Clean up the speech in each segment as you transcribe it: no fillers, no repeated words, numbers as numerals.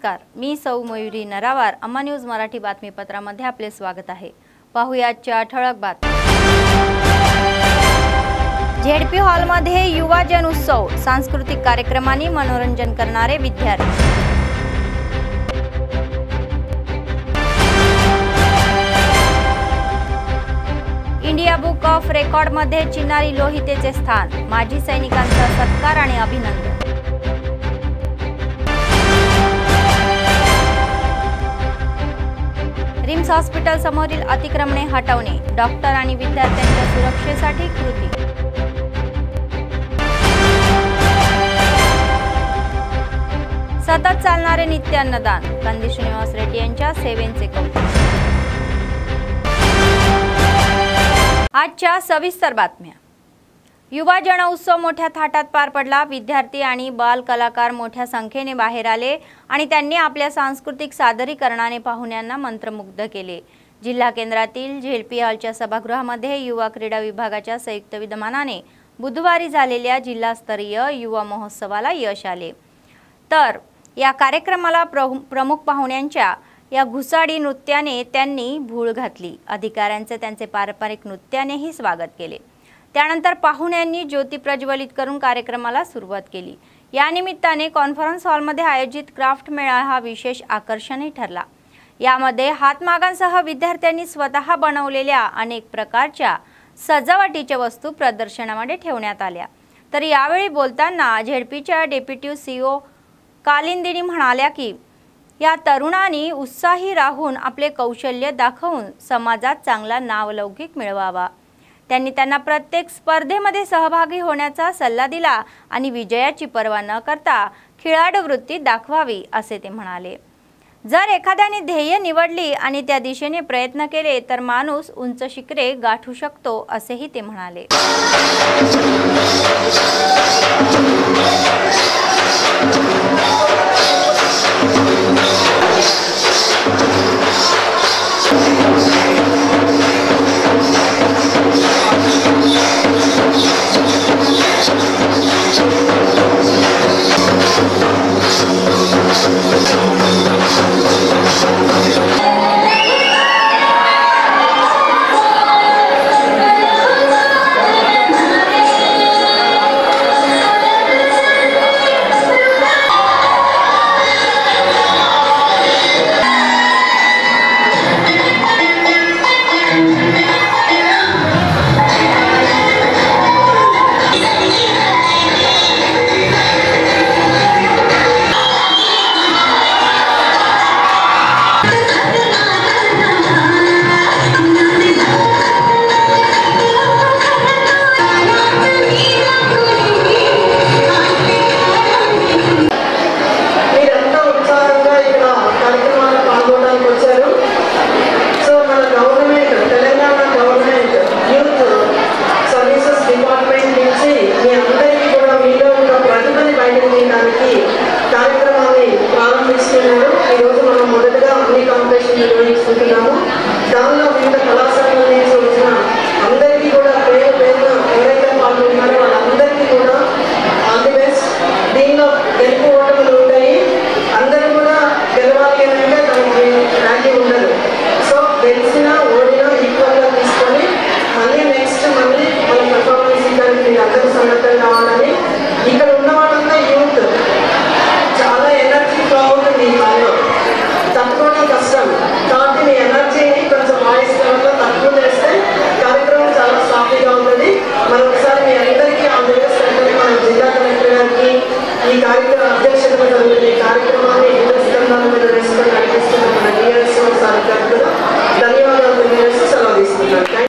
नमस्कार, मी सौ मयुरी नरावार। अम्मा न्यूज मराठी बातमीपत्रामध्ये आपले स्वागत आहे। पाहुयाच्या ठळक बातम्या। झेडपी हॉलमध्ये युवा जन उत्सव, सांस्कृतिक कार्यक्रमांनी मनोरंजन करणारे विद्यार्थी। इंडिया बुक ऑफ रेकॉर्डमध्ये चिनारी लोहितेचे स्थान, माजी सैनिकांचा सत्कार आणि अभिनंदन। रिम्स हॉस्पिटल समोरील अतिक्रमणे हटवणे, डॉक्टर आणि विद्यार्थ्यांच्या सुरक्षेसाठी कृती। सतत चालणारे नित्य अन्नदान, कंदी श्रीनिवास रेड्डी यांच्या सेवेचे कौतुक। आजच्या सविस्तर बातम्या। युवा जन उत्सव मोठ्या थाटात पार पडला। विद्यार्थी आणि बाल कलाकार मोठ्या संख्येने बाहेर आले आणि त्यांनी आपल्या सांस्कृतिक सादरीकरणाने पाहुण्यांना मंत्रमुग्ध केले। जिल्हा केंद्रातील झेडपी हॉलच्या सभागृहामध्ये युवा क्रीडा विभागाच्या संयुक्त विद्यमानाने बुधवारी झालेल्या जिल्हास्तरीय युवा महोत्सवाला यश आले। तर या कार्यक्रमाला प्रमुख पाहुण्यांच्या या घुसाडी नृत्याने त्यांनी भूळ घातली। अधिकाऱ्यांचे त्यांचे पारंपरिक नृत्यानेही स्वागत केले। त्यानंतर पाहुण्यांनी ज्योती प्रज्वलित करून कार्यक्रमाला सुरुवात केली। या निमित्ताने कॉन्फरन्स हॉलमध्ये आयोजित क्राफ्ट मेळा हा विशेष आकर्षणही ठरला। यामध्ये हातमागांसह विद्यार्थ्यांनी स्वतः बनवलेल्या अनेक प्रकारच्या सजावटीच्या वस्तू प्रदर्शनामध्ये ठेवण्यात आल्या। तर यावेळी बोलताना झेडपीच्या डेप्युटी सीईओ कालिंदिनी म्हणाल्या की या तरुणांनी उत्साही राहून आपले कौशल्य दाखवून समाजात चांगला नावलौकिक मिळवावा। त्यांना प्रत्येक स्पर्धेमध्ये सहभागी होण्याचा सल्ला दिला आणि विजयाची पर्वा न करता खिळाडू वृत्ती दाखवावी असे ते म्हणाले। जर एखाद्याने ध्येय निवडली आणि त्या दिशेने प्रयत्न केले तर माणूस उंच शिखरे गाठू शकतो असेही ते म्हणाले।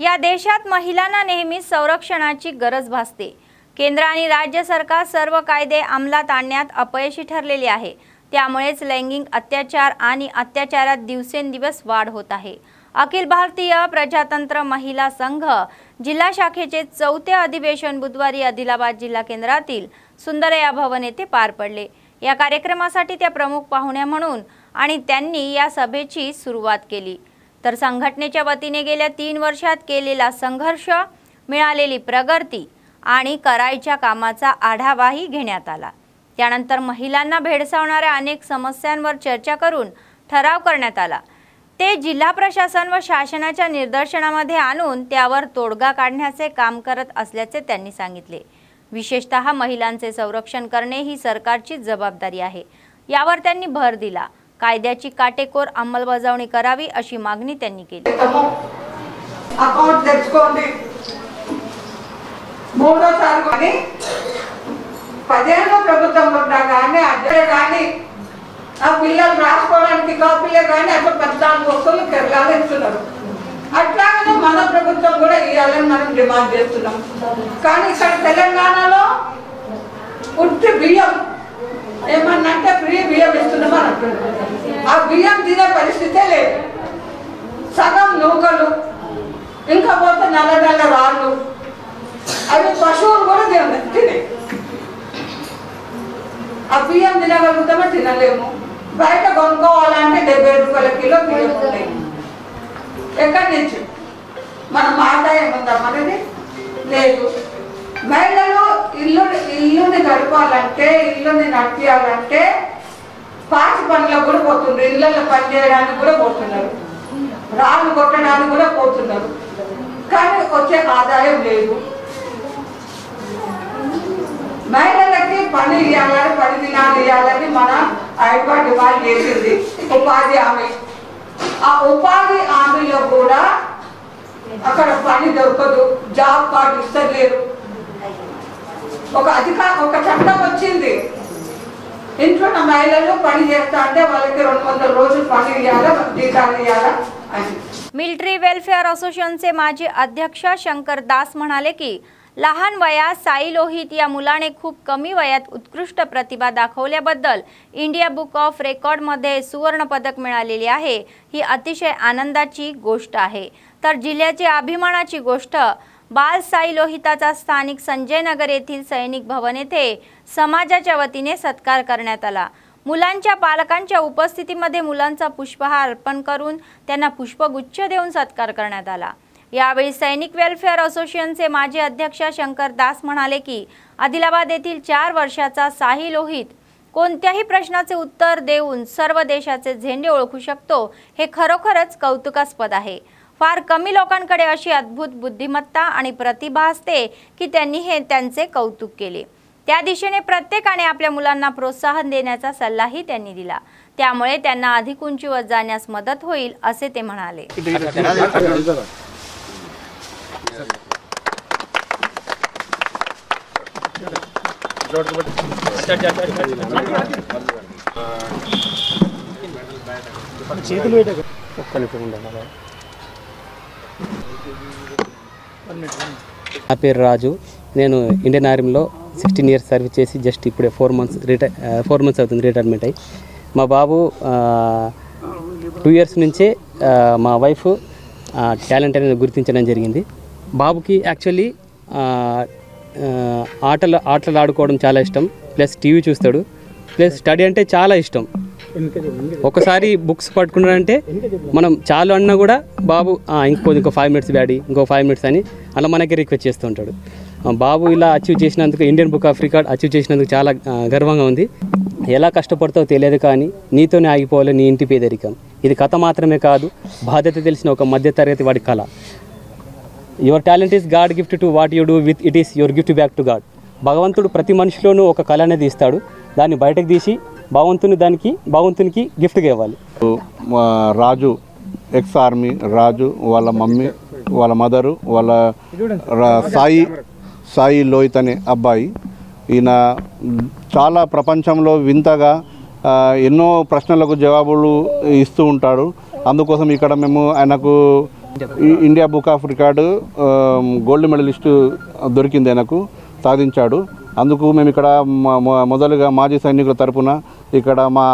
या देशात महिलांना नेहमी संरक्षणाची गरज भासते। केंद्र आणि राज्य सरकार सर्व कायदे अंमलात आणण्यात अपयशी ठरलेले आहे। त्यामुळेच लैंगिक अत्याचार आणि अत्याचारात दिवसेंदिवस वाढ होत आहे। अखिल भारतीय प्रजातंत्र महिला संघ जिल्हा शाखेचे 4थे अधिवेशन बुधवारी आदिलाबाद जिल्हा केंद्रातील सुंदरया भवन येथे पार पडले। या कार्यक्रमासाठी त्या प्रमुख पाहुण्या म्हणून आणि त्यांनी या सभेची सुरुवात केली। तर संघटनेच्या वतीने गेल्या 3 वर्षात केलेला संघर्ष, मिळालेली प्रगती आणि करायच्या कामाचा आढावाही घेण्यात आला। त्यानंतर महिलांना भेडसावणाऱ्या अनेक समस्यांवर चर्चा करून ठराव करण्यात आला। ते जिल्हा प्रशासन व शासनाच्या निदर्शनामध्ये आणून त्यावर तोडगा काढण्याचे काम करत असल्याचे त्यांनी सांगितले। विशेषतः महिलांचे संरक्षण करणे ही सरकारची जबाबदारी आहे, यावर त्यांनी भर दिला। कायद्याची काटेकोर अंमलबजावणी करावी अशी मागणी त्यांनी केली। అకౌంట్ తెచ్చుకోండి మూడోసారి కానీ 10 ప్రభుత్వం ఉన్నా కానీ అదే కానీ ఆ పిల్లలు రాసుకోవడానికి కాపీలే కానీ అట్లా 14 వస్తువులు కేరళలో ఇస్తున్నారు। అట్లాగే మన ప్రభుత్వం కూడా ఇవ్వాలని మనం డిమాండ్ చేస్తున్నాం। కానీ ఇక్కడ తెలంగాణలో ఉట్టి బియ్యం ఏమన్నంటే ఫ్రీ బియ్యం ఇస్తున్నామని అంటున్నారు। ఆ బియ్యం తినే పరిస్థితే లేదు। సగం నూకలు ఇంకా పోతే నల్ల నల్ల రాళ్ళు అవి పశువులు కూడా తినే ఆ బియ్యం తినగలుగుతామో తినలేము। బయట కొనుక్కోవాలంటే 70 రూపాయల కిలో బియ్యం ఉంటాయి। ఎక్కడి నుంచి మన మాట ఏముందా మనది లేదు। మహిళలు ఇల్లుని గడపాలంటే ఇల్లుని నడిపించాలంటే పాచి పనులకు కూడా పోతున్నారు, ఇళ్ళల్లో పని చేయడానికి కూడా పోతున్నారు, రాళ్ళు కొట్టడానికి కూడా పోతున్నారు, కానీ వచ్చే ఆదాయం లేదు। మహిళలకి పని ఇవ్వాలని 10 దినాలు ఇవ్వాలని మన హైకోర్టు డిమాండ్ చేసింది ఉపాధి హామీ। ఆ ఉపాధి హామీలో కూడా అక్కడ పని దొరకదు, జాబ్ కార్డు ఇస్తలేరు। ఒక చట్టం వచ్చింది, ఇంట్లో ఉన్న మహిళలు పని చేస్తా అంటే వాళ్ళకి 200 రోజులు పని ఇవ్వాలా, జీతాలు ఇవ్వాలా అని। मिलिटरी वेलफेअर असोसिएशनचे माजी अध्यक्ष शंकर दास म्हणाले की लहान वयात साई लोहित या मुलाने खूप कमी वयात उत्कृष्ट प्रतिभा दाखवल्याबद्दल इंडिया बुक ऑफ रेकॉर्डमध्ये सुवर्ण पदक मिळालेले आहे। ही अतिशय आनंदाची गोष्ट आहे। तर जिल्ह्याची अभिमानाची गोष्ट बाल साई लोहिताचा स्थानिक संजय नगर येथील सैनिक भवन येथे समाजाच्या वतीने सत्कार करण्यात आला। मुलांच्या पालकांच्या उपस्थितीमध्ये मुलांचा पुष्पहार अर्पण करून त्यांना पुष्पगुच्छ देऊन सत्कार करण्यात आला। यावेळी सैनिक वेलफेअर असोसिएशनचे माजी अध्यक्ष शंकर दास म्हणाले की आदिलाबाद येथील 4 वर्षाचा साई लोहित कोणत्याही प्रश्नाचे उत्तर देऊन सर्व देशाचे झेंडे ओळखू शकतो, हे खरोखरच कौतुकास्पद आहे। फार कमी लोकांकडे अशी अद्भुत बुद्धिमत्ता आणि प्रतिभा असते की त्यांनी हे त्यांचे कौतुक केले। त्या दिशेने प्रत्येकाने आपल्या मुलांना प्रोत्साहन देण्याचा सल्लाही त्यांनी दिला, त्यामुळे त्यांना अधिक उंचीवर जाण्यास मदत होईल असे ते म्हणाले। నా పేరు రాజు। నేను ఇండియన్ ఆర్మీలో 16 ఇయర్స్ సర్వీస్ చేసి జస్ట్ ఇప్పుడే 4 మంత్స్ అవుతుంది రిటైర్మెంట్ అయ్యి। మా బాబు 2 ఇయర్స్ నుంచే మా వైఫ్ టాలెంట్ అనేది గుర్తించడం జరిగింది। బాబుకి యాక్చువల్లీ ఆటలు ఆడుకోవడం చాలా ఇష్టం, ప్లస్ టీవీ చూస్తాడు, ప్లస్ స్టడీ అంటే చాలా ఇష్టం। ఒకసారి బుక్స్ పట్టుకున్నాడంటే మనం చాలు అన్నా కూడా బాబు ఇంకో 5 మినిట్స్ డాడీ, ఇంకో 5 మినిట్స్ అని అలా మనకి రిక్వెస్ట్ చేస్తూ ఉంటాడు। బాబు ఇలా అచీవ్ చేసినందుకు, Indian book of record achieve చేసినందుకు చాలా గర్వంగా ఉంది। ఎలా కష్టపడతావో తెలియదు కానీ నీతోనే ఆగిపోవాలి నీ ఇంటి పేదరికం, ఇది కథ మాత్రమే కాదు, బాధ్యత తెలిసిన ఒక మధ్యతరగతి వాడి కళ। Your talent is God gift to what you do with it is your gift back to God. భగవంతుడు ప్రతి మనిషిలోనూ ఒక కళ అనేది ఇస్తాడు, దాన్ని బయటకు తీసి భగవంతునికి గిఫ్ట్గా ఇవ్వాలి। రాజు ఎక్స్ ఆర్మీ రాజు, వాళ్ళ మమ్మీ, వాళ్ళ మదరు, వాళ్ళ సాయి లోహిత్ అనే అబ్బాయి, ఈయన చాలా ప్రపంచంలో వింతగా ఎన్నో ప్రశ్నలకు జవాబులు ఇస్తూ ఉంటాడు। అందుకోసం ఇక్కడ మేము ఆయనకు India book of record gold medallist దొరికింది, ఆయనకు సాధించాడు। అందుకు మేము ఇక్కడ మొదలుగా మాజీ సైనికుల తరపున ఇక్కడ మా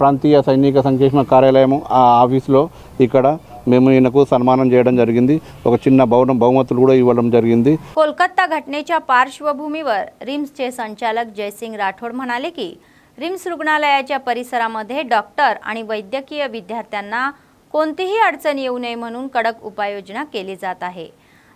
ప్రాంతీయ సైనిక సంక్షేమ కార్యాలయం ఆఫీస్లో ఇక్కడ మేము ఈయనకు సన్మానం చేయడం జరిగింది, ఒక చిన్న బహుమతులు కూడా ఇవ్వడం జరిగింది। कोलकाता घटनेच्या पार्श्वभूमीवर रिम्सचे संचालक जयसिंग राठोड म्हणाले की रिम्स रुग्णालयाच्या परिसरामध्ये डॉक्टर आणि वैद्यकीय विद्यार्थ्यांना कोणतीही अडचण येऊ नये म्हणून कडक उपाययोजना केली जात आहे।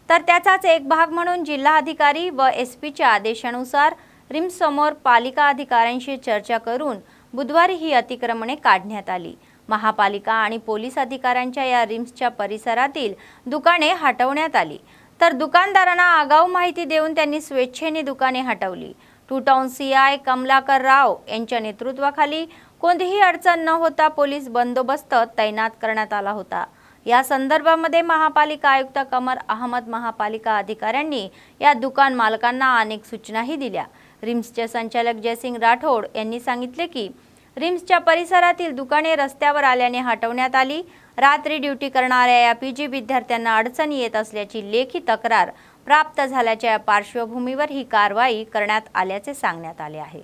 तर त्याचाच एक भाग म्हणून जिल्हाधिकारी व एसपीच्या आदेशानुसार रिम्स समोर पालिका अधिकाऱ्यांशी चर्चा करून बुधवारी ही अतिक्रमणे काढण्यात आली। महापालिका आणि पोलीस अधिकाऱ्यांच्या या रिम्सच्या परिसरातील दुकाने हटवण्यात आली, तर दुकानदारांना आगाऊ माहिती देऊन त्यांनी स्वेच्छेने दुकाने हटवली। Two town CI Kamalakar Rao यांच्या नेतृत्वाखाली कोणतीही अडचण न होता पोलीस बंदोबस्त तैनात करण्यात आला होता। या संदर्भामध्ये महापालिका आयुक्त कमर अहमद महापालिका अधिकाऱ्यांनी या दुकान मालकांना अनेक सूचनाही दिल्या। रिम्सचे संचालक जयसिंग राठोड यांनी सांगितले की रिम्सच्या परिसरातील दुकाने रस्त्यावर आल्याने हटवण्यात आली। रात्री ड्युटी करणाऱ्या या पीजी विद्यार्थ्यांना अडचणी येत असल्याची लेखी तक्रार प्राप्त झाल्याच्या पार्श्वभूमीवर ही कारवाई करण्यात आल्याचे सांगण्यात आले आहे।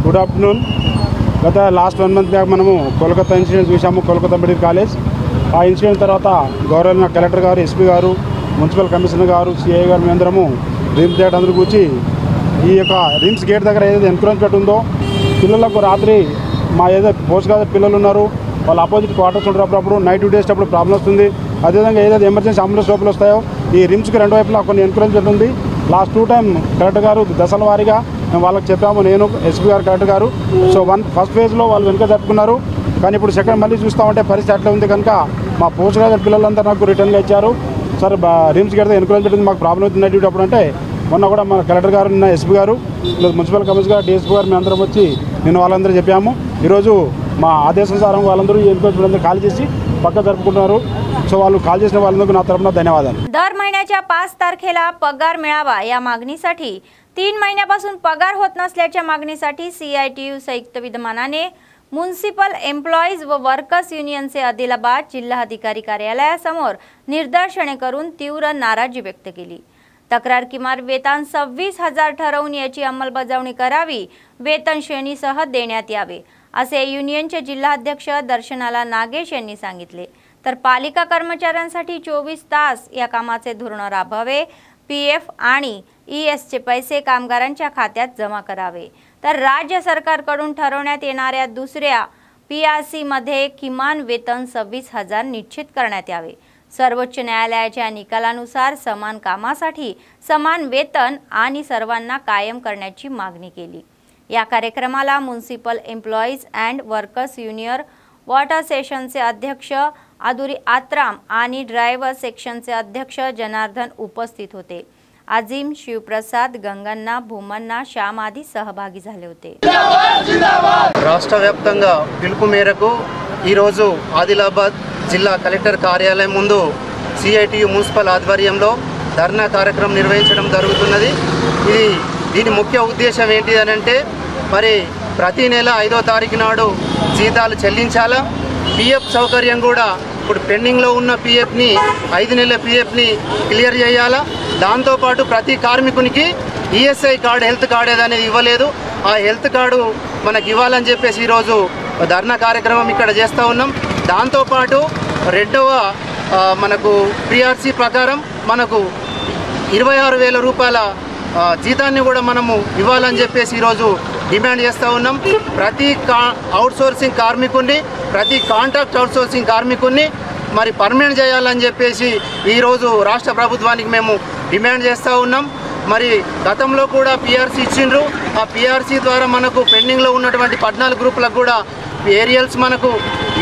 Good afternoon. గత లాస్ట్ 1 మంత్ బ్యాక్ మనము కోల్కతా ఇన్సిడెంట్ చూసాము, కోల్కతా మెడికల్ కాలేజ్. ఆ ఇన్సిడెంట్ తర్వాత గవర్నర్ కలెక్టర్ గారు, ఎస్పీ గారు, మున్సిపల్ కమిషనర్ గారు, సిఐ గారు మేమందరము రిమ్స్ గేట్ అందరూ కూర్చి ఈ యొక్క రిమ్స్ గేట్ దగ్గర ఏదైతే ఎన్క్రోచ్మెంట్ ఉందో పిల్లలకు రాత్రి మా ఏదైతే పోస్ట్ గ్రాడ్యుయేట్ పిల్లలు ఉన్నారు వాళ్ళ ఆపోజిట్ క్వార్టర్స్ ఉంటారు, అప్పుడప్పుడు నైట్ డ్యూటీ చేసేటప్పుడు ప్రాబ్లం వస్తుంది. అదేవిధంగా ఏదైతే ఎమర్జెన్సీ అంబులెన్స్ లోపల వస్తాయో ఈ రిమ్స్కి 2 వైపులా కొన్ని ఎన్క్రోచ్మెంట్ ఉంది. లాస్ట్ 2 టైం కలెక్టర్ గారు దశల వారీగా మేము వాళ్ళకి చెప్పాము, నేను ఎస్పీ గారు కలెక్టర్ గారు. సో ఫస్ట్ ఫేజ్లో వాళ్ళు వెనుక జరుపుకున్నారు, కానీ ఇప్పుడు సెకండ్ మళ్ళీ చూస్తామంటే పరిస్థితి అట్లా ఉంది కనుక మా పోస్ట్ గ్రాడ్యుయేట్ పిల్లలంతా నాకు రిటర్న్గా ఇచ్చారు. సార్ రిమ్స్ గేట్ ఎన్క్రోచ్మెంట్ ఉంది, మాకు ప్రాబ్లం అవుతుంది నైట్ డ్యూటీ అప్పుడు అంటే మొన్న కూడా మన కలెక్టర్ గారు, నిన్న ఎస్పీ గారు, మున్సిపల్ కమిషనర్ గారు, డిఎస్పీ గారు మేము అందరం వచ్చి నిన్న వాళ్ళందరూ చెప్పాము. ఈరోజు మా ఆదేశానుసారం వాళ్ళందరూ ఈ ఎన్క్రోచ్మెంట్ అందరూ ఖాళీ చేసి पक्का जरुपुకుంటున్నారు. సో వాళ్ళు కాల్ చేసిన వాళ్ళందరికీ నా తరపున ధన్యవాదాలు. दर महिन्याच्या 5 तारखेला पगार मिळावा या मागणीसाठी 3 महिन्यापासून पगार होत नसल्याच्या मागणीसाठी सीआयटीयू संयुक्त विद्यमानाने म्युनिसिपल एम्प्लॉईज व वर्कर्स युनियनचे आदिलाबाद जिल्हाधिकारी कार्यालयासमोर निदर्शने करून तीव्र नाराजी व्यक्त केली। तक्रार किमान वेतन 26,000 ठरवून याची अंमलबजावणी करावी, वेतन श्रेणीसह देण्यात यावे असे युनियनचे जिल्हाध्यक्ष दर्शनाला नागेश यांनी सांगितले। तर पालिका कर्मचाऱ्यांसाठी 24 तास या कामाचे धोरण राबवावे, पीएफ आणि ईएसचे पैसे कामगारांच्या खात्यात जमा करावे, तर राज्य सरकारकडून ठरवण्यात येणाऱ्या दुसऱ्या पीआरसी मध्ये किमान वेतन 26,000 निश्चित करण्यात यावे। सर्वोच्च न्यायालयाच्या निकालानुसार समान कामासाठी समान वेतन आणि सर्वांना कायम करण्याची मागणी केली। या कार्यक्रमाला municipal employees and workers union water सेशनचे अध्यक्ष आदुरी आत्राम आणि ड्रायव्हर सेक्शनचे अध्यक्ष जनार्दन उपस्थित होते। अजीम, शिवप्रसाद, गंगन्ना, भूमन्ना, श्याम आदी सहभागी झाले होते। రాష్ట్ర వ్యాప్తంగా పిలుపు మేరకు ఈ రోజు ఆదిలాబాద్ జిల్లా కలెక్టర్ కార్యాలయం ముందు సిఐటియు మున్సిపల్ ఆధ్వర్యంలో ధర్నా కార్యక్రమం నిర్వహించడం జరుగుతున్నది। దీని ముఖ్య ఉద్దేశం ఏంటిదనంటే మరి ప్రతి నెల 5వ తారీఖు నాడు జీతాలు చెల్లించాలా, పిఎఫ్ సౌకర్యం కూడా ఇప్పుడు పెండింగ్లో ఉన్న పిఎఫ్ని 5 నెలల పిఎఫ్ని క్లియర్ చేయాలా। దాంతోపాటు ప్రతి కార్మికునికి ఈఎస్ఐ కార్డు, హెల్త్ కార్డు అనేది ఇవ్వలేదు, ఆ హెల్త్ కార్డు మనకి ఇవ్వాలని చెప్పేసి ఈరోజు ధర్నా కార్యక్రమం ఇక్కడ చేస్తూ ఉన్నాం। దాంతోపాటు రెండవ మనకు పిఆర్సీ ప్రకారం మనకు 26,000 రూపాయల జీతాన్ని కూడా మనము ఇవ్వాలని చెప్పేసి ఈరోజు డిమాండ్ చేస్తూ ఉన్నాం। ప్రతి అవుట్సోర్సింగ్ కార్మికుడిని, ప్రతి కాంట్రాక్ట్ అవుట్సోర్సింగ్ కార్మికుడిని మరి పర్మనెంట్ చేయాలని చెప్పేసి ఈరోజు రాష్ట్ర ప్రభుత్వానికి మేము డిమాండ్ చేస్తూ ఉన్నాం। మరి గతంలో కూడా పిఆర్సీ ఇచ్చిండ్రు, ఆ పిఆర్సీ ద్వారా మనకు పెండింగ్లో ఉన్నటువంటి 14 గ్రూపులకు కూడా ఏరియల్స్ మనకు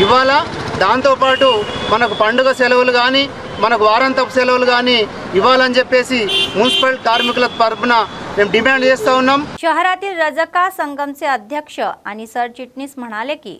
ఇవ్వాలా। దాంతోపాటు మనకు పండుగ సెలవులు కానీ మనకు వారాంతపు సెలవులు కానీ ఇవ్వాలని చెప్పేసి మున్సిపల్ కార్మికుల తరపున మేము डिमांड చేస్తూ ఉన్నాం। शहरातील रजका संगमचे अध्यक्ष आणि सरचिटणीस म्हणाले की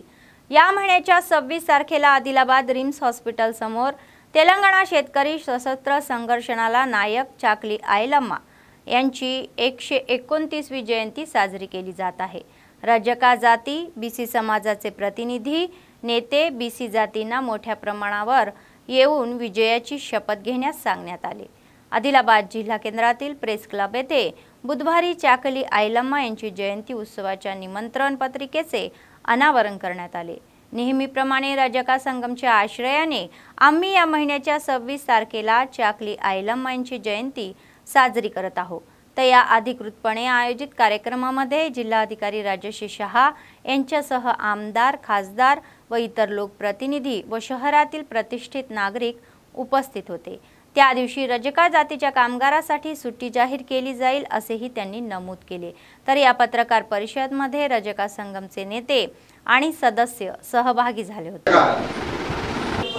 या महिन्याच्या 26 तारखेला आदिलाबाद रिम्स हॉस्पिटल समोर तेलंगणा शेतकरी सशस्त्र संघर्षणाला नायक चाकली आयलम्मा यांची 129वी जयंती साजरी केली जात आहे। रजका जाती, बीसी समाजाचे प्रतिनिधी, नेते बीसी जातींना मोठ्या प्रमाणावर येऊन विजयाची शपथ घेण्यास सांगण्यात आले। आदिलाबाद जिल्हा केंद्रातील प्रेस क्लब येथे बुधवारी चाकली आयलम्मा यांची जयंती उत्सवाच्या निमंत्रण पत्रिकेचे अनावरण करण्यात आले। नेहमीप्रमाणे रजका संगमच्या आश्रयाने आम्ही या महिन्याच्या 26 तारखेला चाकली आयलम्मा यांची जयंती साजरी करत आहोत। तर या अधिकृतपणे आयोजित कार्यक्रमामध्ये जिल्हाधिकारी राजेश शहा यांच्यासह आमदार, खासदार व इतर लोकप्रतिनिधी व शहरातील प्रतिष्ठित नागरिक उपस्थित होते। त्या दिवशी रजका जातीच्या कामगारांसाठी सुट्टी जाहीर केली जाईल असेही त्यांनी नमूद केले। तर या पत्रकार परिषदेमध्ये रजका संगमचे नेते आणि सदस्य सहभागी झाले होते।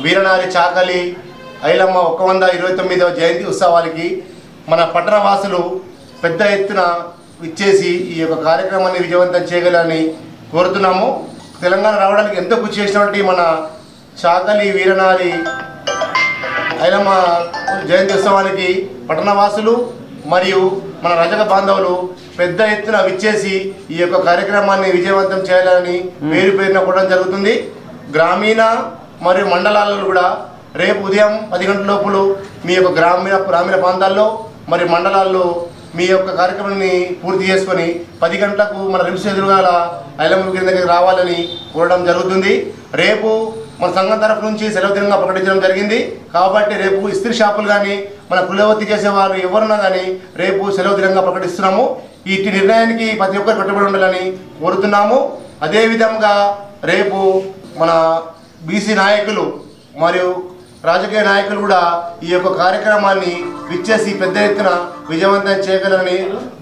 వీరనారి చాకలి ఐలమ్మ 129వ జయంతి ఉత్సవానికి మన పట్టణ వాసులు పెద్ద ఎత్తున విచ్చేసి ఈ యొక్క కార్యక్రమాన్ని విజయవంతం చేయగలని కోరుతున్నాము। తెలంగాణ రావడానికి ఎంతో కృషి చేసినటువంటి మన చాకలి వీరనారి ఐలమ్మ జయంతి ఉత్సవానికి పట్టణ వాసులు మరియు మన రజక బాంధవులు పెద్ద ఎత్తున విచ్చేసి ఈ యొక్క కార్యక్రమాన్ని విజయవంతం చేయాలని పేరు పేరున కూడా జరుగుతుంది। గ్రామీణ మరియు మండలాలలో కూడా రేపు ఉదయం 10 గంటల లోపల మీ యొక్క గ్రామీణ ప్రాంతాల్లో మరియు మండలాల్లో మీ యొక్క కార్యక్రమాన్ని పూర్తి చేసుకొని 10 గంటలకు మన రిమ్స్ ఎదురుగాల ఐలమ్మ దగ్గరికి రావాలని కోరడం జరుగుతుంది। రేపు మన సంఘం తరఫు నుంచి సెలవు దినంగా ప్రకటించడం జరిగింది కాబట్టి రేపు ఇస్త్రీ షాపులు కానీ మన కులవృత్తి చేసేవారు ఎవరున్నా కానీ రేపు సెలవు దినంగా ప్రకటిస్తున్నాము। ఈ నిర్ణయానికి ప్రతి ఒక్కరు కట్టుబడి ఉండాలని కోరుతున్నాము। అదేవిధంగా రేపు మన బీసీ నాయకులు మరియు రాజకీయ నాయకులు కూడా ఈ యొక్క కార్యక్రమాన్ని విచ్చేసి పెద్ద ఎత్తున विजयवंत చేయగలని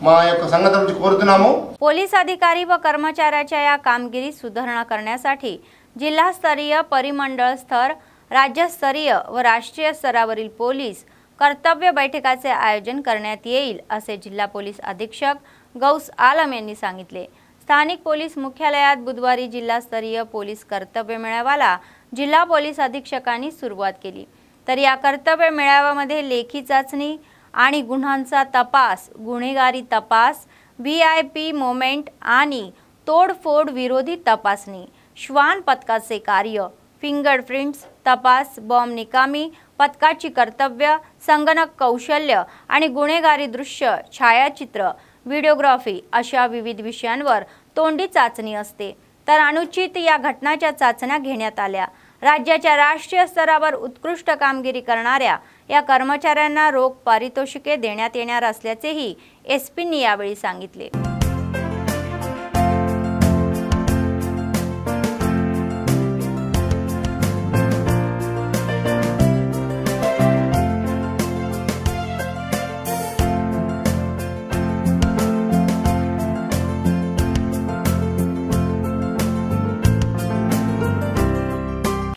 మా యొక్క సంఘం నుంచి కోరుతున్నాము। पोलीस अधिकारी व कर्मचाऱ्याच्या या कामगिरी सुधारणा करण्यासाठी जिल्हास्तरीय, परिमंडळ स्तर, राज्यस्तरीय व राष्ट्रीय स्तरावरील पोलीस कर्तव्य बैठकाचे आयोजन करण्यात येईल असे जिल्हा पोलीस अधीक्षक गौस आलम यांनी सांगितले। स्थानिक पोलीस मुख्यालयात बुधवारी जिल्हास्तरीय पोलीस कर्तव्य मेळाव्याला जिल्हा पोलीस अधीक्षकांनी सुरुवात केली। तर या कर्तव्य मेळाव्यामध्ये लेखी चाचणी आणि गुन्ह्यांचा तपास, गुन्हेगारी तपास, VIP मोमेंट आणि तोडफोड विरोधी तपासणी, श्वान पथकाचे कार्य, फिंगरप्रिंट्स तपास, बॉम्ब निकामी पथकाची कर्तव्य, संगणक कौशल्य आणि गुन्हेगारी दृश्य, छायाचित्र, व्हिडिओग्राफी अशा विविध विषयांवर तोंडी चाचणी असते। तर अनुचित या घटनांच्या चाचण्या घेण्यात आल्या। राज्याच्या राष्ट्रीय स्तरावर उत्कृष्ट कामगिरी करणाऱ्या या कर्मचाऱ्यांना रोख पारितोषिके देण्यात येणार असल्याचेही एसपींनी यावेळी सांगितले।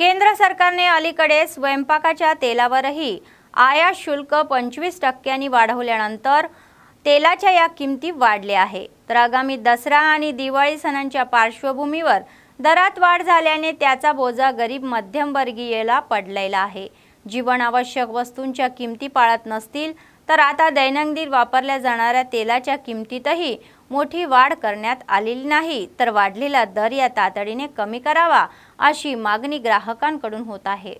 केंद्र सरकारने अलीकडे स्वयंपाकाच्या तेलावरही आयात शुल्क 25% वाढवल्यानंतर तेलाच्या या किमती वाढल्या आहे। तर आगामी दसरा आणि दिवाळी सणांच्या पार्श्वभूमीवर दरात वाढ झाल्याने त्याचा बोजा गरीब मध्यमवर्गीयाला पडलेला आहे। जीवनावश्यक वस्तूंच्या किमती पाळत नसतील तर आता दैनंदिन वापरल्या जाणाऱ्या तेलाच्या किमतीतही मोठी वाढ करण्यात आलेली नाही, तर वाढलेला दर या तातडीने कमी करावा अशी मागणी ग्राहकांकडून होत आहे।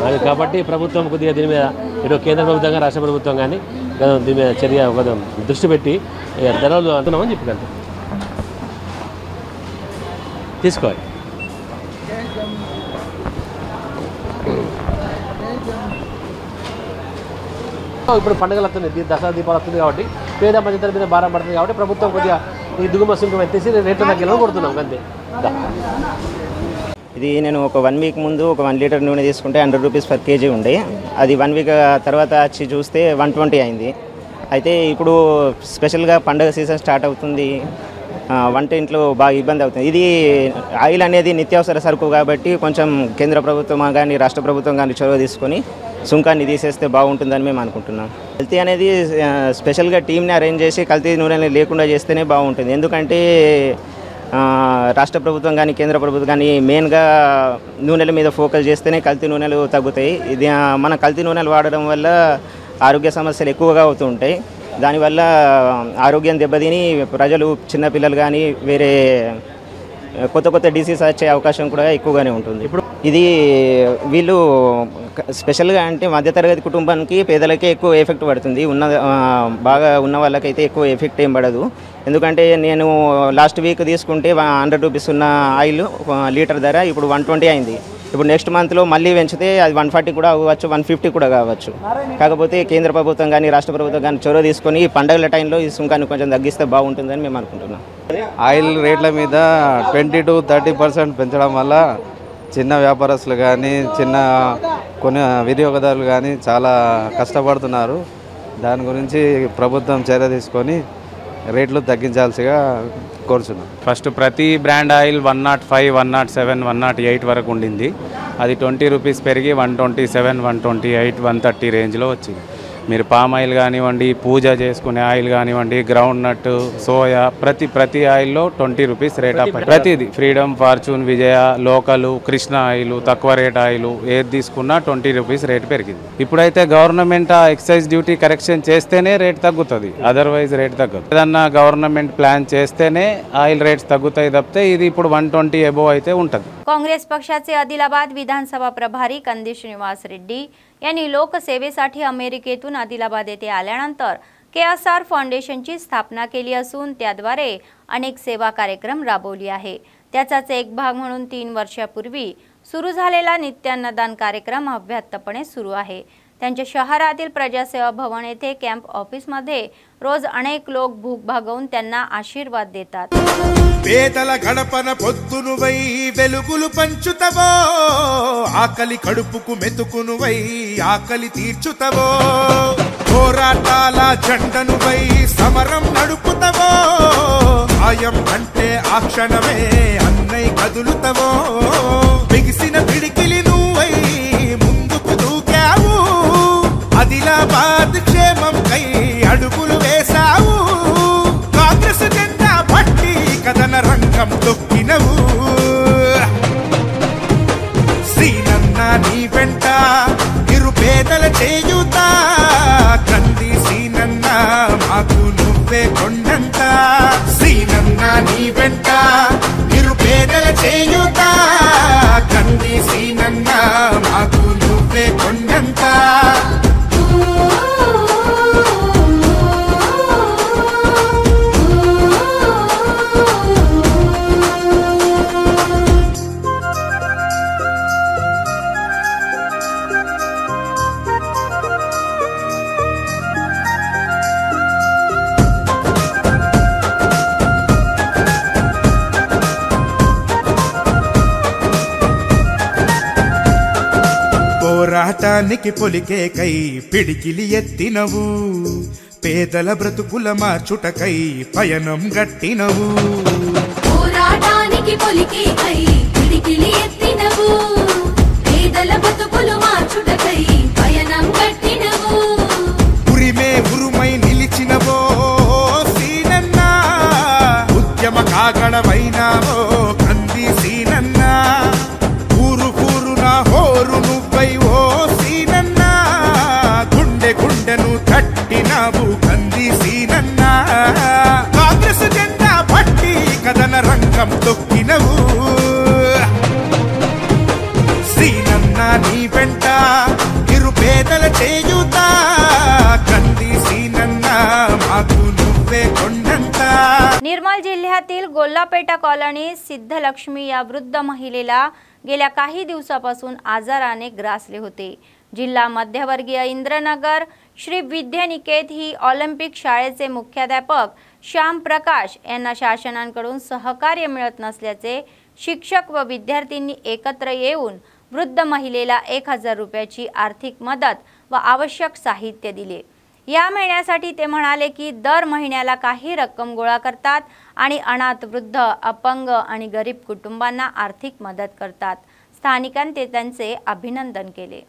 అది కాబట్టి ప్రభుత్వం కొద్దిగా దీని మీద ఇటు కేంద్ర ప్రభుత్వం కానీ రాష్ట్ర ప్రభుత్వం కానీ దీని మీద చర్య దృష్టి పెట్టి ధరలు అంటున్నామని చెప్పి తీసుకోవాలి. ఇప్పుడు పండుగలు వస్తుంది, దసరా దీపాలు వస్తుంది కాబట్టి పేద మధ్యతరగతి మీద భారం పడుతుంది కాబట్టి ప్రభుత్వం కొద్దిగా ఈ దిగుమతి సుంకం ఎత్తేసి రేట్లు తగ్గేలా కొడుతున్నాం అంతే. ఇది నేను ఒక 1 వీక్ ముందు ఒక 1 లీటర్ నూనె తీసుకుంటే 100 రూపీస్ పర్ కేజీ ఉండే, అది 1 వీక్ తర్వాత వచ్చి చూస్తే 120 అయింది. అయితే ఇప్పుడు స్పెషల్గా పండుగ సీజన్ స్టార్ట్ అవుతుంది, వంటింట్లో బాగా ఇబ్బంది అవుతుంది. ఇది ఆయిల్ అనేది నిత్యావసర సరుకు కాబట్టి కొంచెం కేంద్ర ప్రభుత్వం కానీ రాష్ట్ర ప్రభుత్వం కానీ చొరవ తీసుకొని సుంకాన్ని తీసేస్తే బాగుంటుందని మేము అనుకుంటున్నాం. కల్తీ అనేది స్పెషల్గా టీంని అరేంజ్ చేసి కల్తీ నూనెని లేకుండా చేస్తేనే బాగుంటుంది. ఎందుకంటే రాష్ట్ర ప్రభుత్వం కానీ కేంద్ర ప్రభుత్వం కానీ మెయిన్గా నూనెల మీద ఫోకస్ చేస్తేనే కల్తీ నూనెలు తగ్గుతాయి. ఇది మన కల్తీ నూనెలు వాడడం వల్ల ఆరోగ్య సమస్యలు ఎక్కువగా అవుతూ ఉంటాయి. దానివల్ల ఆరోగ్యం దెబ్బతిని ప్రజలు చిన్నపిల్లలు కానీ వేరే కొత్త డిసీజ్ వచ్చే అవకాశం కూడా ఎక్కువగానే ఉంటుంది. ఇప్పుడు ఇది వీళ్ళు స్పెషల్గా అంటే మధ్యతరగతి కుటుంబానికి పేదలకే ఎక్కువ ఎఫెక్ట్ పడుతుంది, బాగా ఉన్న వాళ్ళకైతే ఎక్కువ ఎఫెక్ట్ ఏం పడదు. ఎందుకంటే నేను లాస్ట్ వీక్ తీసుకుంటే 100 రూపీస్ ఉన్న ఆయిల్ లీటర్ ధర ఇప్పుడు 120 అయింది. ఇప్పుడు నెక్స్ట్ మంత్లో మళ్ళీ పెంచితే అది 140 కూడా అవ్వచ్చు, 150 కూడా కావచ్చు. కాకపోతే కేంద్ర ప్రభుత్వం కానీ రాష్ట్ర ప్రభుత్వం కానీ చొరవ తీసుకొని పండుగల టైంలో ఈ సుంకాన్ని కొంచెం తగ్గిస్తే బాగుంటుందని మేము అనుకుంటున్నాం. ఆయిల్ రేట్ల మీద 20 to 30% పెంచడం వల్ల చిన్న వ్యాపారస్తులు కానీ కొన్ని వినియోగదారులు కానీ చాలా కష్టపడుతున్నారు. దాని గురించి ప్రభుత్వం చర్య తీసుకొని రేట్లు తగ్గించాల్సిగా కోరుచున్నాం. ఫస్ట్ ప్రతి బ్రాండ్ ఆయిల్ 105, 107, 108 వరకు ఉండింది. అది 20 రూపీస్ పెరిగి 127, 128, 130 రేంజ్లో వచ్చింది. మీరు పామ్ ఆయిల్ కానివ్వండి, పూజ చేసుకునే ఆయిల్ కానివ్వండి, గ్రౌండ్ నట్, సోయా, ప్రతి ఆయిల్లో 20 రూపీస్ రేట్ ఆఫ్ ప్రతిది ఫ్రీడమ్, ఫార్చ్యూన్, విజయ, లోకలు, కృష్ణ ఆయిల్, తక్కువ రేట్ ఆయిల్ ఏది తీసుకున్నా 20 రూపీస్ రేట్ పెరిగింది. ఇప్పుడైతే గవర్నమెంట్ ఆ ఎక్సైజ్ డ్యూటీ కరెక్షన్ చేస్తేనే రేట్ తగ్గుతుంది, అదర్వైజ్ రేట్ తగ్గదు. ఏదన్నా గవర్నమెంట్ ప్లాన్ చేస్తేనే ఆయిల్ రేట్స్ తగ్గుతాయి తప్పితే ఇది ఇప్పుడు 120 అబోవ్ అయితే ఉంటుంది. काँग्रेस पक्षाचे आदिलाबाद विधानसभा प्रभारी कंदी श्रीनिवास रेड्डी यांनी लोकसेवेसाठी अमेरिकेतून आदिलाबाद येथे आल्यानंतर KSR फाउंडेशनची स्थापना केली असून त्याद्वारे अनेक सेवा कार्यक्रम राबवली आहे. त्याचाच एक भाग म्हणून 3 वर्षापूर्वी सुरू झालेला नित्यान्नदान कार्यक्रम अव्याहतपणे सुरू आहे. त्यांच्या शहरातील प्रजासेवा भवन येथे कॅम्प ऑफिसमध्ये रोज अनेक लोक भूक भागवून त्यांना आशीर्वाद देतात. పేదల గడపన పొద్దునువై వెలుగులు పంచుతవో, ఆకలి కడుపుకు మెతుకునువై ఆకలి తీర్చుతవో, పోరాటాల జెండనువై సమరం నడుపుతవో, ఆయం అంటే ఆ క్షణమే అన్నై కదులుతవో, బిగిసిన పిడికిలి నువ్వై ముందుకు దూకావు, ఆదిలాబాద్ క్షేమం కై అడుగులు వేశావు, కాంగ్రెస్ జెండా పట్టి కథన రంగం తొక్కినవు, శ్రీనన్న నీ వెంట నిరుపేదల చేయుత, కంది శ్రీనన్న మాకు నువ్వే కొండంత, శ్రీనన్న నీ వెంట నిరుపేదల చేయుత, కంది శ్రీనన్న మాకు నువ్వే కొండంత. పోరాటానికి పొలికేకై పిడికిలి ఎత్తినవు, పేదల బ్రతుకుల మార్చుటకై పయనం గట్టినవు, పోరాటానికి పొలికేకై పిడికిలి ఎత్తినవు, పేదల బ్రతుకులు మార్చుటకై పయనం గట్టినవు, ఉరిమే ఉరుమై నిలిచినవో సీనన్న, ఉద్యమ కాగడవైనావో కంది సీనన్న, ఊరు ఊరున హోరు నువ్వై ఓ సీనన్న, గుండె గుండెను తట్టినావు కంది సీనన్న, కాంగ్రెస్ జెండా పట్టి కథన రంగం తొక్కినవు, వెంట నిరుపేదల చేయుతా కంది సీనన్న మాకు నువ్వే కొండంత. निर्मल जिल्ह्यातील गोल्लापेटा कॉलनी सिद्धलक्ष्मी या वृद्ध महिलेला गेल्या काही दिवसापासून आजाराने ग्रासले होते. जिल्हा मध्यवर्गीय इंद्रनगर श्री विद्यानिकेत ही ऑलिम्पिक शाळेचे मुख्याध्यापक श्याम प्रकाश यांना शासनाकडून सहकार्य मिळत नसल्याचे शिक्षक व विद्यार्थ्यांनी एकत्र येऊन वृद्ध महिलेला 1000 रुपयाची आर्थिक मदत व आवश्यक साहित्य दिले. या महिन्यासाठी ते म्हणाले की दर महिन्याला काही रक्कम गोळा करतात आणि अनाथ वृद्ध अपंग आणि गरीब कुटुंबांना आर्थिक मदत करतात. स्थानिकांनी त्यांचे अभिनंदन केले.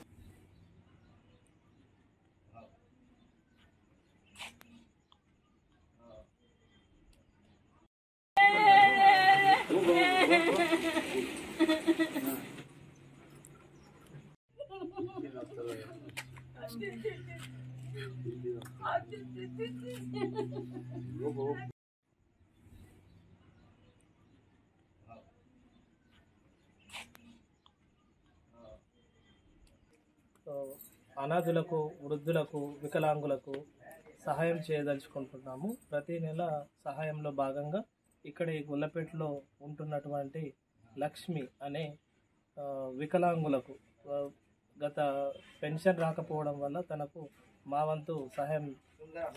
అనాథులకు వృద్ధులకు వికలాంగులకు సహాయం చేయదలుచుకుంటున్నాము. ప్రతి నెల సహాయంలో భాగంగా ఇక్కడ ఈ గుల్లపేటలో ఉంటున్నటువంటి లక్ష్మి అనే వికలాంగులకు గత పెన్షన్ రాకపోవడం వల్ల తనకు మా వంతు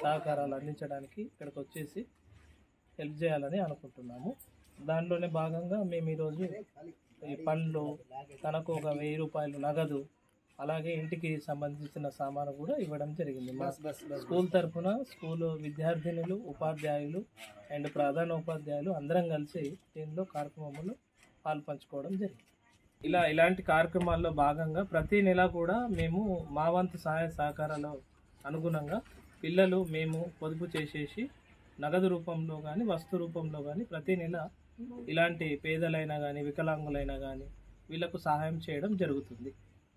సహకారాలు అందించడానికి ఇక్కడికి వచ్చేసి హెల్ప్ చేయాలని అనుకుంటున్నాము. దానిలోనే భాగంగా మేము ఈరోజు ఈ పండ్లు, తనకు ఒక 1000 రూపాయలు నగదు, అలాగే ఇంటికి సంబంధించిన సామాను కూడా ఇవ్వడం జరిగింది. మా స్కూల్ తరఫున స్కూల్ విద్యార్థినులు, ఉపాధ్యాయులు అండ్ ప్రధాన ఉపాధ్యాయులు అందరం కలిసి దీనిలో కార్యక్రమంలో పాల్పంచుకోవడం జరిగింది. ఇలాంటి కార్యక్రమాల్లో భాగంగా ప్రతి నెల కూడా మేము మా వంతు సహాయ సహకారాల అనుగుణంగా పిల్లలు మేము పొదుపు చేసేసి నగదు రూపంలో కానీ వస్తు రూపంలో కానీ प्रति నెల ఇలాంటి పేదలైనా కానీ వికలాంగులైనా కానీ వీళ్ళకు సహాయం చేయడం జరుగుతుంది.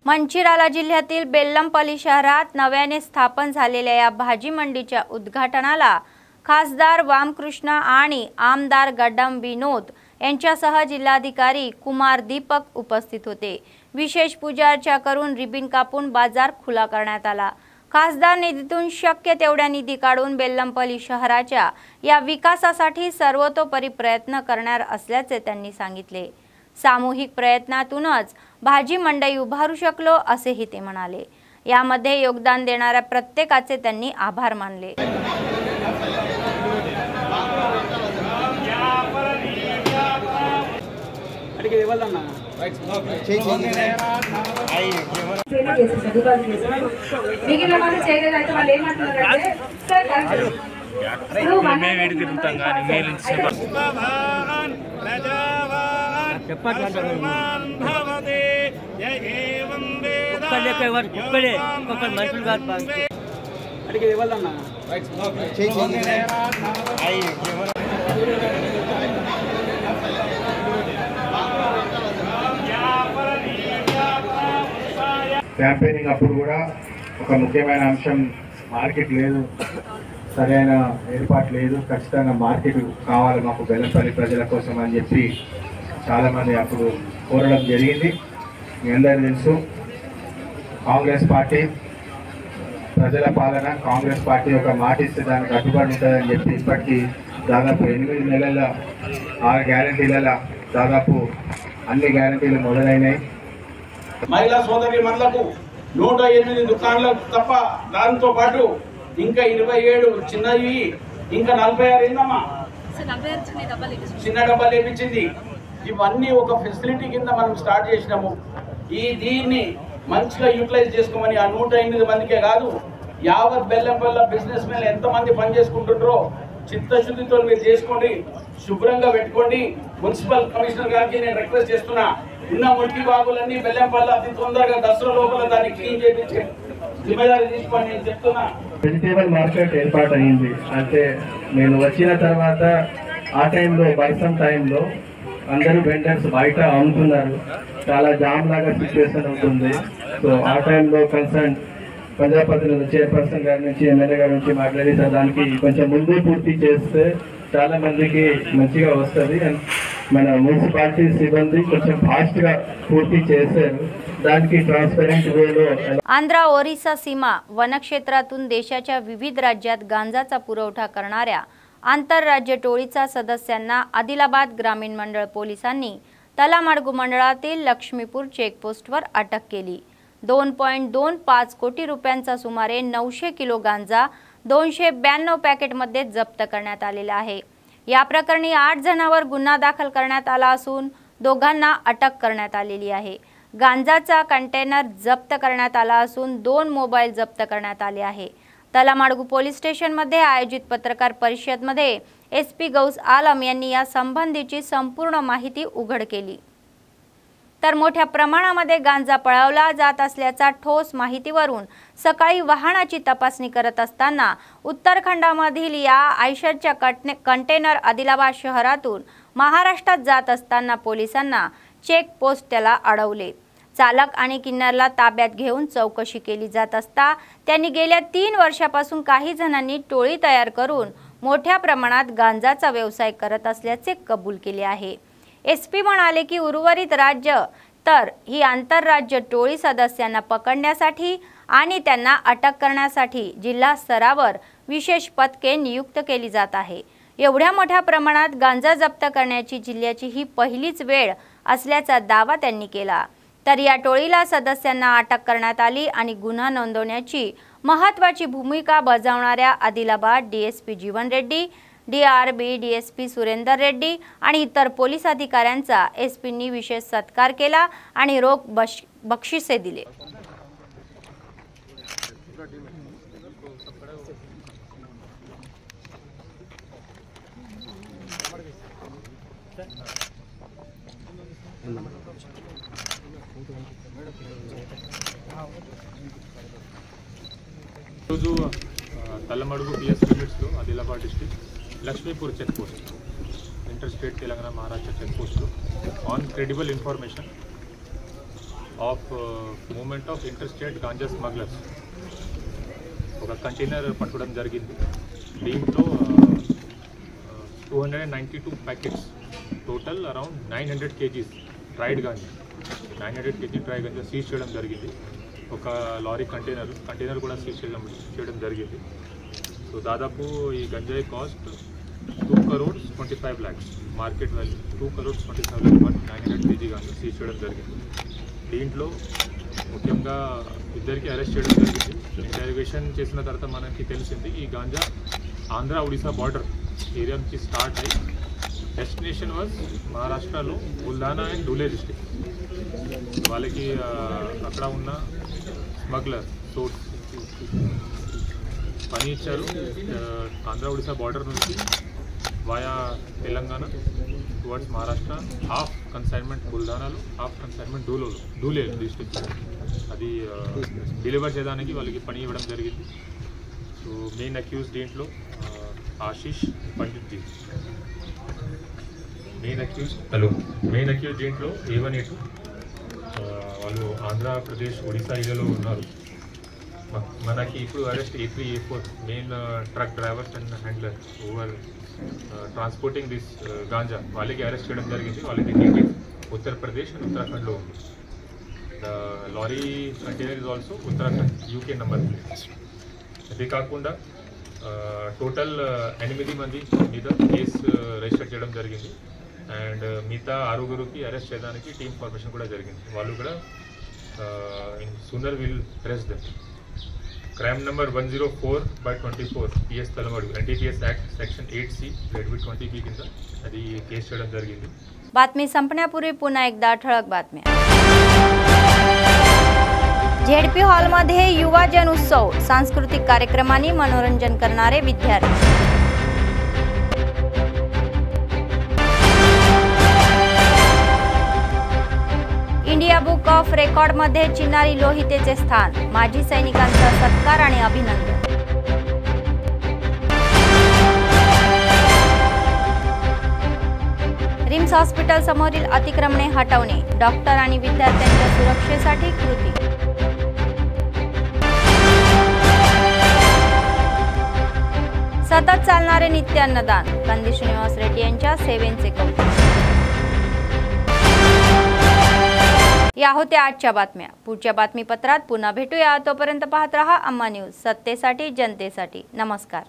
मंचिराला जिल्ह्यातील बेल्लमपल्ली शहरात नव्याने स्थापन झालेल्या या भाजी मंडीच्या उद्घाटनाला खासदार वामकृष्ण आणि आमदार गड्डम विनोद यांच्यासह जिल्हाधिकारी कुमार दीपक उपस्थित होते. विशेष पूजा अर्चा करून रिबीन कापून बाजार खुला करण्यात आला. खासदार निधीतून शक्य तेवढ्या निधी काढून बेल्लमपल्ली शहराच्या या विकासासाठी सर्वतोपरी प्रयत्न करणार असल्याचे त्यांनी सांगितले. सामूहिक प्रयत्नातूनच भाजी मंडई उभारू शकलो असेही ते म्हणाले. यामध्ये योगदान देणाऱ्या प्रत्येकाचे त्यांनी आभार मानले. క్యాంపెయినింగ్ అప్పుడు కూడా ఒక ముఖ్యమైన అంశం మార్కెట్ లేదు, సరైన ఏర్పాటు లేదు, ఖచ్చితంగా మార్కెట్ కావాలి మాకు బెల్లంపల్లి ప్రజల కోసం అని చెప్పి చాలామంది అప్పుడు కోరడం జరిగింది. మీ అందరికీ తెలుసు కాంగ్రెస్ పార్టీ ప్రజల పాలన, కాంగ్రెస్ పార్టీ ఒక మాట ఇస్తే దానికి కట్టుబడి ఉంటుందని చెప్పి ఇప్పటికీ దాదాపు 8 నెలల 6 గ్యారంటీల దాదాపు అన్ని గ్యారంటీలు మొదలైనాయి. మహిళా సోదరి మనులకు 108 దుకాణాలు తప్ప దాంతో పాటు ఇంకా 27 చిన్నవి, ఇంకా 46 ఏందమ్మా చిన్న డబ్బాలు వేయించింది. ఇవన్నీ ఒక ఫెసిలిటీ కింద మనం స్టార్ట్ చేసినాము. దీన్ని మంచిగా యూటిలైజ్ చేసుకోమని ఆ 108 మందికే కాదు, యావత్ బెల్లంపల్లి బిజినెస్ మెన్ ఎంతమంది పని చేసుకుంటుండ్రో చిత్తశుద్ధితో మీరు చేసుకోండి, శుభ్రంగా పెట్టుకోండి. మున్సిపల్ కమిషనర్ గారికి నేను రిక్వెస్ట్ చేస్తున్నా, ఉన్న మురికి బాగులన్నీ బెల్లంపల్లి అతి తొందరగా దసరా లోపల దాన్ని క్లీన్ చేయించి జిమ్మేదారి తీసుకోండి నేను చెప్తున్నా. వెజిటేబుల్ మార్కెట్ ఏర్పాటు అయింది. అంటే నేను వచ్చిన తర్వాత ఆ టైంలో వర్షం టైంలో అందరూ వెండర్స్ బయట అమ్ముతున్నారు, చాలా జామ్ లాగా సిచ్యువేషన్ అవుతుంది. సో ఆ టైంలో కన్సర్న్ ప్రజాప్రతినిధులు చైర్పర్సన్ గారి నుంచి ఎమ్మెల్యే గారి నుంచి మాట్లాడి దానికి కొంచెం ముందు పూర్తి చేస్తే చాలా మందికి మంచిగా వస్తుంది. మన మున్సిపాలిటీ సిబ్బంది కొంచెం ఫాస్ట్గా పూర్తి చేశారు. దానికి ट्रान्सपेरेंट वेलो आंध्र ओरिसा सीमा वनक्षेत्रातून देशाच्या विविध राज्यात गांजाचा पुरवठा करणाऱ्या आंतरराज्य टोळीचा सदस्यांना आदिलाबाद ग्रामीण मंडळ पोलिसांनी तलामाडगू मंडळातील लक्ष्मीपूर चेकपोस्टवर अटक केली. 2.25 कोटी रुपयांचा सुमारे 900 किलो गांजा 292 पॅकेटमध्ये जप्त करण्यात आलेला आहे. या प्रकरणी 8 जणांवर गुन्हा दाखल करण्यात आला असून दोघांना अटक करण्यात आलेली आहे. गांजाचा कंटेनर जप्त करण्यात आला असून 2 मोबाईल जप्त करण्यात आले आहे. तलामाडगू पोलीस स्टेशनमध्ये आयोजित पत्रकार परिषदेमध्ये एसपी गौस आलम यांनी या संबंधीची संपूर्ण माहिती उघड केली. तर मोठ्या प्रमाणामध्ये गांजा पळवला जात असल्याचा ठोस माहितीवरून सकाळी वाहनाची तपासणी करत असताना उत्तराखंडामधील या आयशरच्या कंटेनर आदिलाबाद शहरातून महाराष्ट्रात जात असताना पोलिसांना चेक पोस्ट त्याला अडवले. चालक आणि किन्नरला ताब्यात घेऊन चौकशी केली जात असता त्यांनी गेल्या 3 वर्षापासून काही जणांनी टोळी तयार करून मोठ्या प्रमाणात गांजाचा व्यवसाय करत असल्याचे कबूल केले आहे. एसपी म्हणाले की उर्वरित राज्य तर ही आंतरराज्य टोळी सदस्यांना पकडण्यासाठी आणि त्यांना अटक करण्यासाठी जिल्हा स्तरावर विशेष पथके नियुक्त केली जात आहे. एवढ्या मोठ्या प्रमाणात गांजा जप्त करण्याची जिल्ह्याची ही पहिलीच वेळ असल्याचा दावा त्यांनी केला. तर या टोळीला सदस्यांना अटक करण्यात आली आणि गुन्हा नोंदवण्याची महत्त्वाची भूमिका बजावणाऱ्या आदिलाबाद डीएसपी जीवन रेड्डी, डीआरबी डीएसपी सुरेंदर रेड्डी आणि इतर पोलीस अधिकाऱ्यांचा एसपींनी विशेष सत्कार केला आणि रोख बक्षिसे दिले. రోజు తల్లమడుగు బిఎస్ లిమిట్స్లో Adilabad district Laxmipur check post inter state Telangana Maharashtra check పోస్ట్లో on credible information of movement of inter state ganja smugglers ఒక కంటైనర్ పట్టుకోవడం జరిగింది. దీంట్లో 292 packets total around 900 kgs dried ganja 900 kg dry ganja seize చేయడం జరిగింది. ఒక లారీ కంటైనర్ కూడా సీజ్ చేయడం జరిగింది. సో దాదాపు ఈ గంజాయి cost 2 crores 25 lakhs market value 2 crores 25 lakhs but 900 kg ganja seize చేయడం జరిగింది. దీంట్లో ముఖ్యంగా ఇద్దరికి అరెస్ట్ చేయడం జరిగింది. ఇంటర్వేషన్ చేసిన తర్వాత మనకి తెలిసింది ఈ గాంజా ఆంధ్ర ఒడిశా బార్డర్ ఏరియా నుంచి స్టార్ట్ అయ్యి డెస్టినేషన్ వాజ్ మహారాష్ట్రలో బుల్ధానా అండ్ ధూలే డిస్ట్రిక్ట్. వాళ్ళకి అక్కడ ఉన్న స్మగ్లర్ సోర్స్ పని ఇచ్చారు. ఆంధ్ర ఒడిశా బార్డర్ నుంచి via Telangana towards Maharashtra half consignment బుల్ధానాలో half consignment Dhule district అది డెలివర్ చేయడానికి వాళ్ళకి పని ఇవ్వడం జరిగింది. సో మెయిన్ అక్యూజ్ దీంట్లో Ashish Pandit G main accuse దీంట్లో A1A2 వాళ్ళు ఆంధ్రప్రదేశ్ ఒడిశా ఏరియాలో ఉన్నారు. మనకి ఇప్పుడు arrest A3 A4 main truck drivers and handler over transporting this ganja వాళ్ళకి అరెస్ట్ చేయడం జరిగింది. వాళ్ళకి నేటివ్ ఉత్తరప్రదేశ్ అండ్ ఉత్తరాఖండ్లో ఉంది. The lorry container is also Uttarakhand UK number plate. అదే కాకుండా టోటల్ 8 మంది మీద కేసు రిజిస్టర్ చేయడం జరిగింది. అండ్ మిగతా 6గురికి అరెస్ట్ చేయడానికి టీమ్ ఫార్మేషన్ కూడా జరిగింది. వాళ్ళు కూడా sooner will arrest them. Crime number 104/24 PS Talamadugu NDPS act section 8C రెడ్విట్ 20B కింద అది కేసు చేయడం జరిగింది. बातमी संपण्यापूर्वी पुन्हा एकदा ठळक बातम्या. झेडपी हॉलमध्ये युवाजन उत्सव सांस्कृतिक कार्यक्रमांनी मनोरंजन करणारे विद्यार्थी. इंडिया बुक ऑफ रेकॉर्ड मध्ये चिनारी लोहितेचे स्थान. माजी सैनिकांचा सत्कार आणि अभिनंदन. रिम्स हॉस्पिटल समोरील अतिक्रमणे हटवणे. डॉक्टर आणि विद्यार्थ्यांच्या सुरक्षेसाठी कृती. सतत चालणारे नित्य अन्नदान. कंदी श्रीनिवास रेड्डी यांच्या सेवेचे कौतुक. या होत्या आजच्या बातम्या. पुढच्या बातमीपत्रात पुन्हा भेटूया. तोपर्यंत पाहत रहा अम्मा न्यूज, सत्तेसाठी जनतेसाठी. नमस्कार.